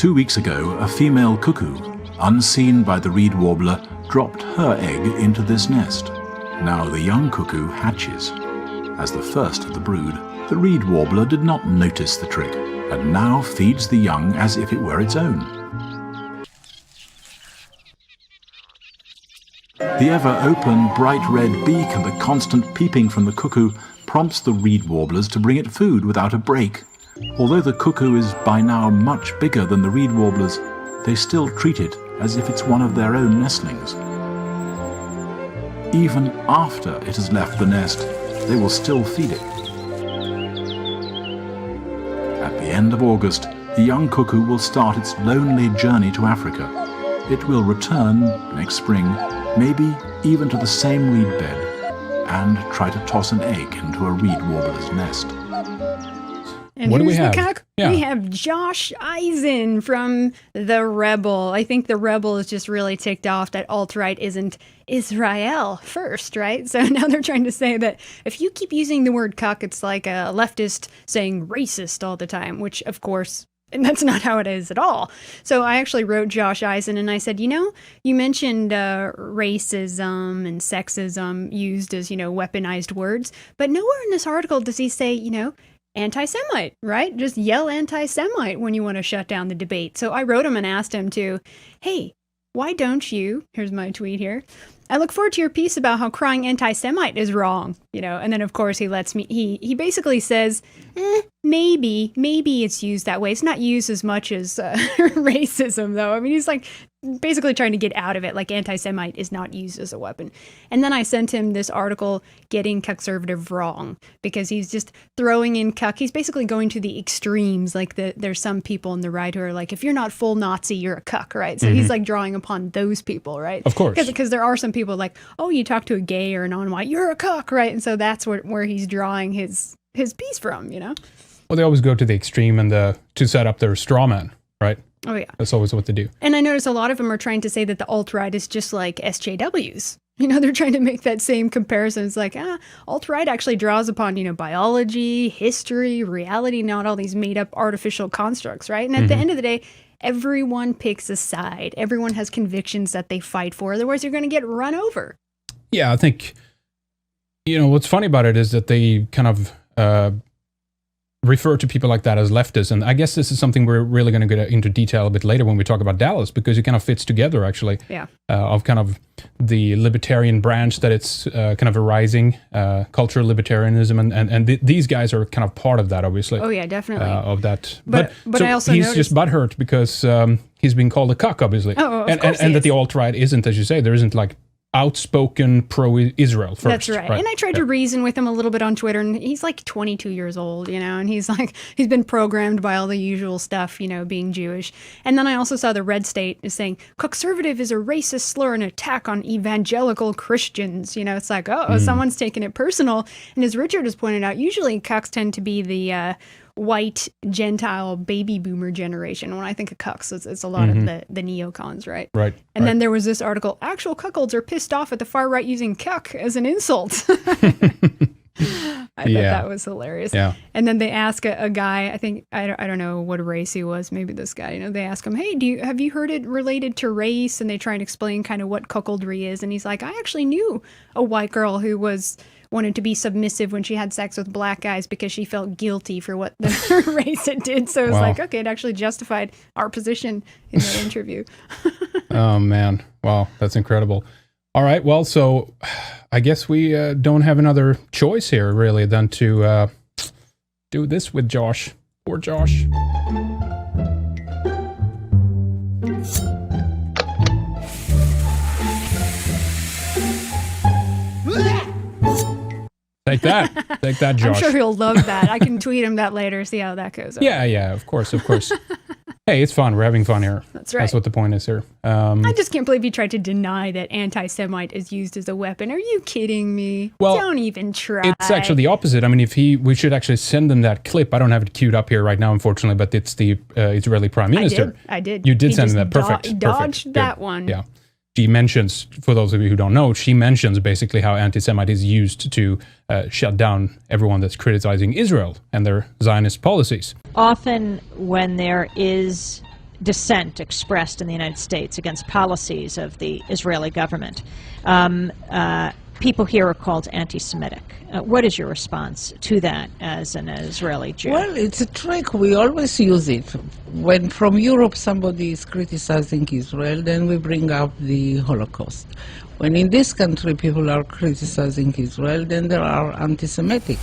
2 weeks ago, a female cuckoo, unseen by the reed warbler, dropped her egg into this nest. Now the young cuckoo hatches. As the first of the brood, the reed warbler did not notice the trick, and now feeds the young as if it were its own. The ever-open, bright red beak and the constant peeping from the cuckoo prompts the reed warblers to bring it food without a break. Although the cuckoo is by now much bigger than the reed warblers, they still treat it as if it's one of their own nestlings. Even after it has left the nest, they will still feed it. At the end of August, the young cuckoo will start its lonely journey to Africa. It will return next spring, maybe even to the same reed bed, and try to toss an egg into a reed warbler's nest. And what do we here's have? The Cuck. Yeah. We have Josh Eisen from The Rebel. I think The Rebel is just really ticked off that alt-right isn't Israel first, right? So now they're trying to say that if you keep using the word cuck, it's like a leftist saying racist all the time, which, of course, and that's not how it is at all. So I actually wrote Josh Eisen and I said, you mentioned racism and sexism used as, weaponized words, but nowhere in this article does he say, anti-Semite, right? Just yell anti-Semite when you want to shut down the debate. So I wrote him and asked him hey, why don't you, here's my tweet here, I look forward to your piece about how crying anti-Semite is wrong, and then of course he basically says, maybe it's used that way. It's not used as much as racism though. I mean, he's like basically trying to get out of it, like anti-Semite is not used as a weapon. And then I sent him this article, Getting Cuckservative Wrong, because he's just throwing in cuck. He's basically going to the extremes, like there's some people on the right who are like, if you're not full Nazi, you're a cuck, right? So he's like drawing upon those people, right? Of course. Because there are some people like, oh, you talk to a gay or a non-white, you're a cuck, right? And so that's where he's drawing his piece from, Well, they always go to the extreme and to set up their straw man, right? Oh, yeah. That's always what they do. And I notice a lot of them are trying to say that the alt-right is just like SJWs. They're trying to make that same comparison. It's like, alt-right actually draws upon, biology, history, reality, not all these made-up artificial constructs, right? And at the end of the day, everyone picks a side. Everyone has convictions that they fight for. Otherwise, you're going to get run over. Yeah, I think, what's funny about it is that they kind of refer to people like that as leftists. And I guess this is something we're really going to get into detail a bit later when we talk about Dallas, because it kind of fits together, actually, of kind of the libertarian branch that it's kind of a rising cultural libertarianism. And these guys are kind of part of that, obviously. Oh, yeah, definitely. Of that. But so I also he's noticed... just butthurt because he's been called a cuck, obviously. Oh, of course and that the alt-right isn't, as you say, there isn't like outspoken pro-Israel first. That's right. And I tried to reason with him a little bit on Twitter, and he's like 22 years old, and he's been programmed by all the usual stuff, being Jewish. And then I also saw the Red State is saying, "Cuckservative is a racist slur and attack on evangelical Christians." It's like, someone's taking it personal. And as Richard has pointed out, usually cucks tend to be the white Gentile baby boomer generation. When I think of cucks, it's a lot of the neocons, right? Right. And then there was this article, actual cuckolds are pissed off at the far right using cuck as an insult. I thought that was hilarious. Yeah. And then they ask a guy, I don't know what race he was, maybe this guy, they ask him, hey, have you heard it related to race? And they try and explain kind of what cuckoldry is. And he's like, I actually knew a white girl who wanted to be submissive when she had sex with black guys because she felt guilty for what the race it did. So it was like, okay, it actually justified our position in the interview. Oh, man. Wow, that's incredible. All right, well, so I guess we don't have another choice here, really, than to do this with Josh. Poor Josh. Take that, Josh. I'm sure he'll love that. I can tweet him that later, see how that goes. Yeah, of course. Hey, it's fun. We're having fun here. That's right. That's what the point is here. I just can't believe you tried to deny that anti-Semite is used as a weapon. Are you kidding me? Well, don't even try. It's actually the opposite. I mean, we should actually send them that clip. I don't have it queued up here right now, unfortunately, but it's the Israeli Prime Minister. I did. You did send him that. Perfect. Dodged that Good. one. Yeah. She mentions, for those of you who don't know, she mentions basically how anti-Semite is used to shut down everyone that's criticizing Israel and their Zionist policies. Often when there is dissent expressed in the United States against policies of the Israeli government. People here are called anti-Semitic. What is your response to that as an Israeli Jew? Well, it's a trick. We always use it. When from Europe somebody is criticizing Israel, then we bring up the Holocaust. When in this country people are criticizing Israel, then they are anti-Semitic.